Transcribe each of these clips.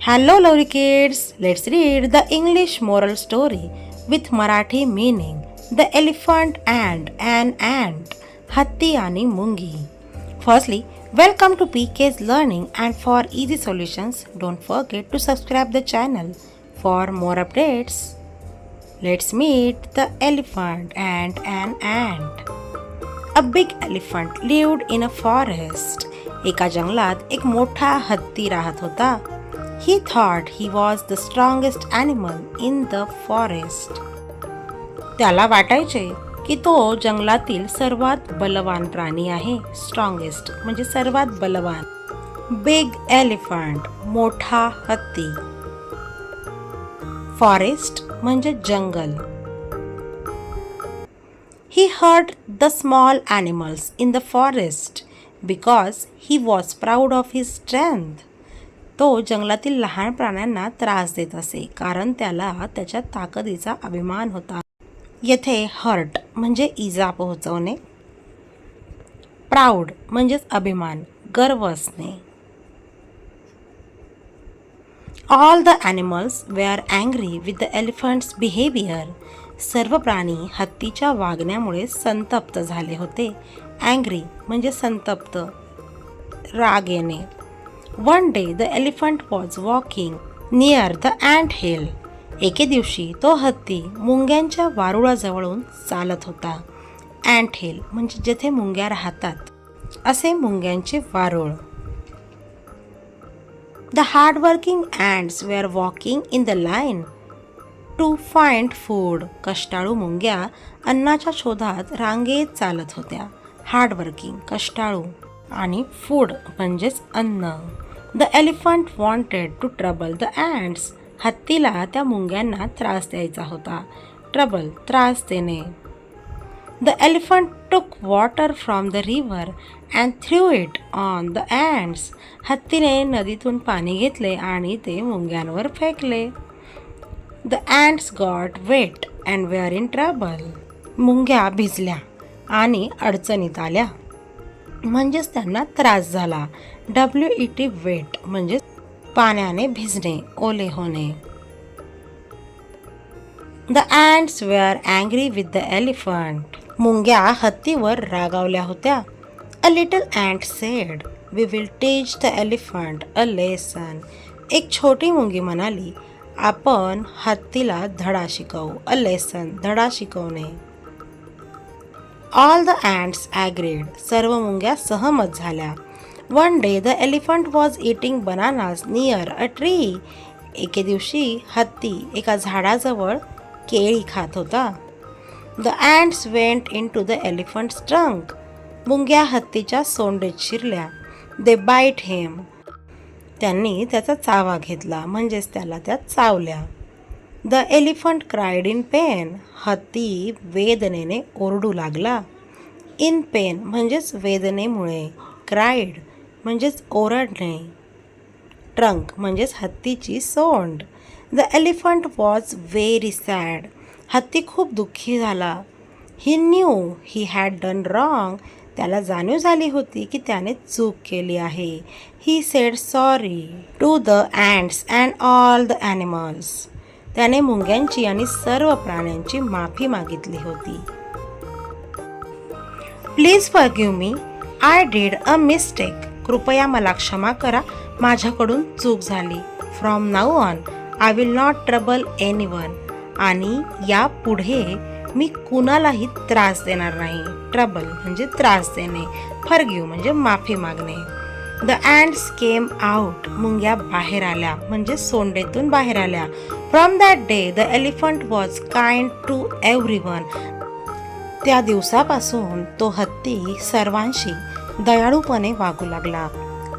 Hello lovely kids, let's read the English moral story with Marathi meaning. The elephant and an ant. Hatti आणि मुंगी. Firstly, welcome to PK's Learning, and for easy solutions, don't forget to subscribe the channel for more updates. Let's meet the elephant and an ant. A big elephant lived in a forest. एका जंगलात एक मोठा हत्ती राहत होता. He thought he was the strongest animal in the forest. त्याला वाटायचे की तो जंगलातील सर्वात बलवान प्राणी आहे. स्ट्रॉंगेस्ट म्हणजे सर्वात बलवान. बिग एलिफंट मोठा हत्ती. फॉरेस्ट म्हणजे जंगल. He hurt the small animals in the forest because he was proud of his strength. तो जंगलातील लहान प्राण्यांना त्रास देत असे कारण त्याला त्याच्या ताकदीचा अभिमान होता. येथे हर्ट म्हणजे इजा पोहोचवणे. प्राऊड म्हणजेच अभिमान, गर्व असणे. All the animals were angry with the elephants behaviour. सर्व प्राणी हत्तीच्या वागण्यामुळे संतप्त झाले होते. अँग्री म्हणजे संतप्त, राग येणे. One day the elephant was walking near the ant hill. एके दिवशी तो हत्ती मुंग्यांच्या वारुळाजवळून चालत होता. ant hill म्हणजे जेथे मुंग्या राहतात असे मुंग्यांचे वारुळ. The hardworking ants were walking in the line to find food. कष्टाळू मुंग्या अन्नाच्या शोधात रांगेत चालत होत्या. हार्डवर्किंग कष्टाळू आणि फूड म्हणजेच अन्न. The elephant wanted to trouble the ants. हत्तीला त्या मुंग्यांना त्रास द्यायचा होता. ट्रबल त्रास देणे. The elephant took water from the river and threw it on the ants. हत्तीने नदीतून पाणी घेतले आणि ते मुंग्यांवर फेकले. The ants got wet and were in trouble. मुंग्या भिजल्या आणि अडचणीत आल्या म्हणजेच त्यांना त्रास झाला. WET वेट म्हणजे पाण्याने भिजणे, ओले होणे. The ants were angry with the elephant. मुंग्या हत्तीवर रागावल्या होत्या. A little ant said, We will teach the elephant a lesson. एक छोटी मुंगी म्हणाली, आपण हत्तीला धडा शिकवू. A lesson धडा शिकवणे. All the ants agreed. सर्व मुंग्या सहमत झाल्या. One day the elephant was eating bananas near a tree. एके दिवशी हत्ती एका झाडाजवळ केळी खात होता. The ants went into the elephant's trunk. मुंग्या हत्तीच्या सोंडेत शिरल्या. They bite him. त्यांनी त्याचा चावा घेतला म्हणजेच त्याला त्या चावल्या. The elephant cried in pain. हत्ती वेदनेने ओरडू लागला. In pain म्हणजेच वेदनेमुळे. Cried म्हणजेच ओरडणे. ट्रंक म्हणजेच हत्तीची सोंड. The elephant was very sad. हत्ती खूप दुःखी झाला. He knew he had done wrong. त्याला जाणीव झाली होती की त्याने चूक केली आहे. He said sorry to the ants and all the animals. त्याने मुंग्यांची आणि सर्व प्राण्यांची माफी मागितली होती. Please forgive me. I did a mistake. कृपया मला क्षमा करा, माझ्याकडून चूक झाली. From now on, I will not trouble anyone. आणि या पुढे मी कुणालाही त्रास देणार नाही. ट्रबल म्हणजे त्रास देणे. Forgive म्हणजे माफी मागणे. The ants came out. मुंग्या बाहेर आल्या म्हणजे सोंडेतून बाहेर आल्या. From that day, the elephant was kind to everyone. त्या दिवसापासून तो हत्ती सर्वांशी दयाळूपणे वागू लागला.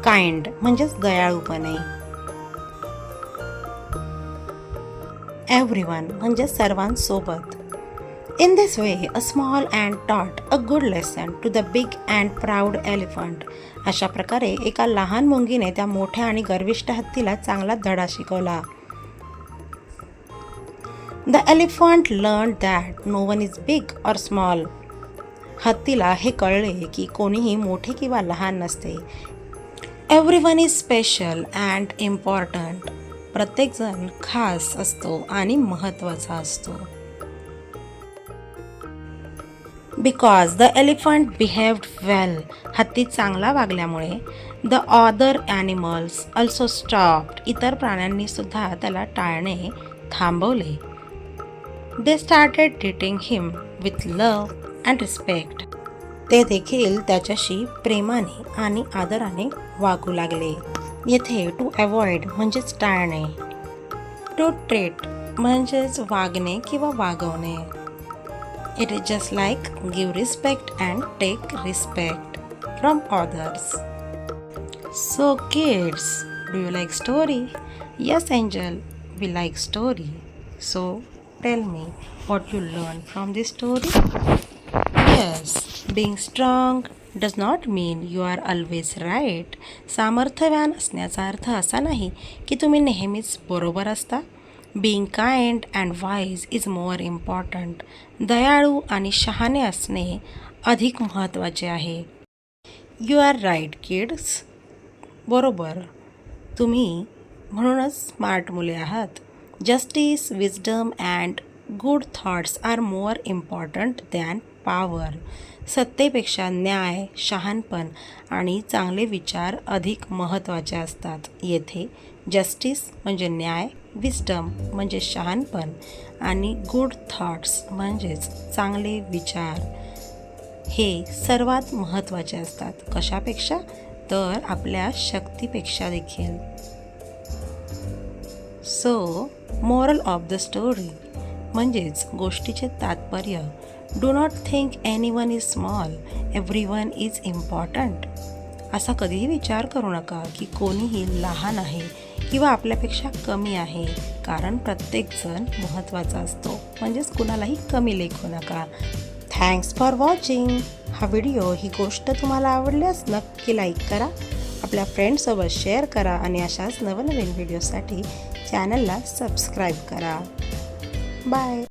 काइंड म्हणजेच दयाळूपणे. एव्हरीवन म्हणजे सर्वांसोबत. In this way, a small ant taught a good lesson to the big and proud elephant. अशा प्रकारे एका लहान मुंगीने त्या मोठ्या आणि गर्विष्ठ हत्तीला चांगला धडा शिकवला. The elephant learned that no one is big or small. हत्तीला हे कळले की कोणीही मोठे किंवा लहान नसते. Everyone is special and important. प्रत्येकजण खास असतो आणि महत्त्वाचा असतो. Because the elephant behaved well, हत्ती चांगला वागल्यामुळे the other animals also stopped, इतर प्राण्यांनी सुद्धा त्याला टाळणे थांबवले. They started treating him with love and respect, ते देखील त्याच्याशी प्रेमाने आणि आदराने वागू लागले. येथे टू अवॉइड म्हणजेच टाळणे, टू ट्रीट म्हणजेच वागणे किंवा वागवणे. It is just like give respect and take respect from others. So kids, do you like story? Yes Angel, we like story. So tell me what you learned from this story. Yes, being strong does not mean you are always right. सामर्थ्यवान असण्याचा अर्थ असा नाही की तुम्ही नेहमीच बरोबर असता. Being kind and wise is more important. दयाळू आणि शहाणे असणे अधिक महत्त्वाचे आहे. You are right kids. बरोबर, तुम्ही म्हणूनच स्मार्ट मुले आहात. Justice, wisdom and good thoughts are more important than power. सत्तेपेक्षा न्याय, शहाणपण आणि चांगले विचार अधिक महत्त्वाचे असतात. येथे जस्टिस म्हणजे न्याय, विस्डम म्हणजे शहाणपण आणि गुड थॉट्स म्हणजेच चांगले विचार हे सर्वात महत्त्वाचे असतात. कशापेक्षा? तर आपल्या शक्तीपेक्षा देखील. So moral of the story म्हणजेच गोष्टीचे तात्पर्य, do not think anyone is small, everyone is important. असा कधीही विचार करू नका की कोणीही लहान आहे किंवा आपल्यापेक्षा कमी आहे, कारण प्रत्येकजण महत्त्वाचा असतो. म्हणजेच कुणालाही कमी लेखू नका. Thanks for watching. हा व्हिडिओ, ही गोष्ट तुम्हाला आवडल्यास नक्की लाईक करा, आपल्या फ्रेंड्ससोबत शेअर करा आणि अशाच नवनवीन व्हिडिओसाठी चॅनलला सबस्क्राईब करा. बाय.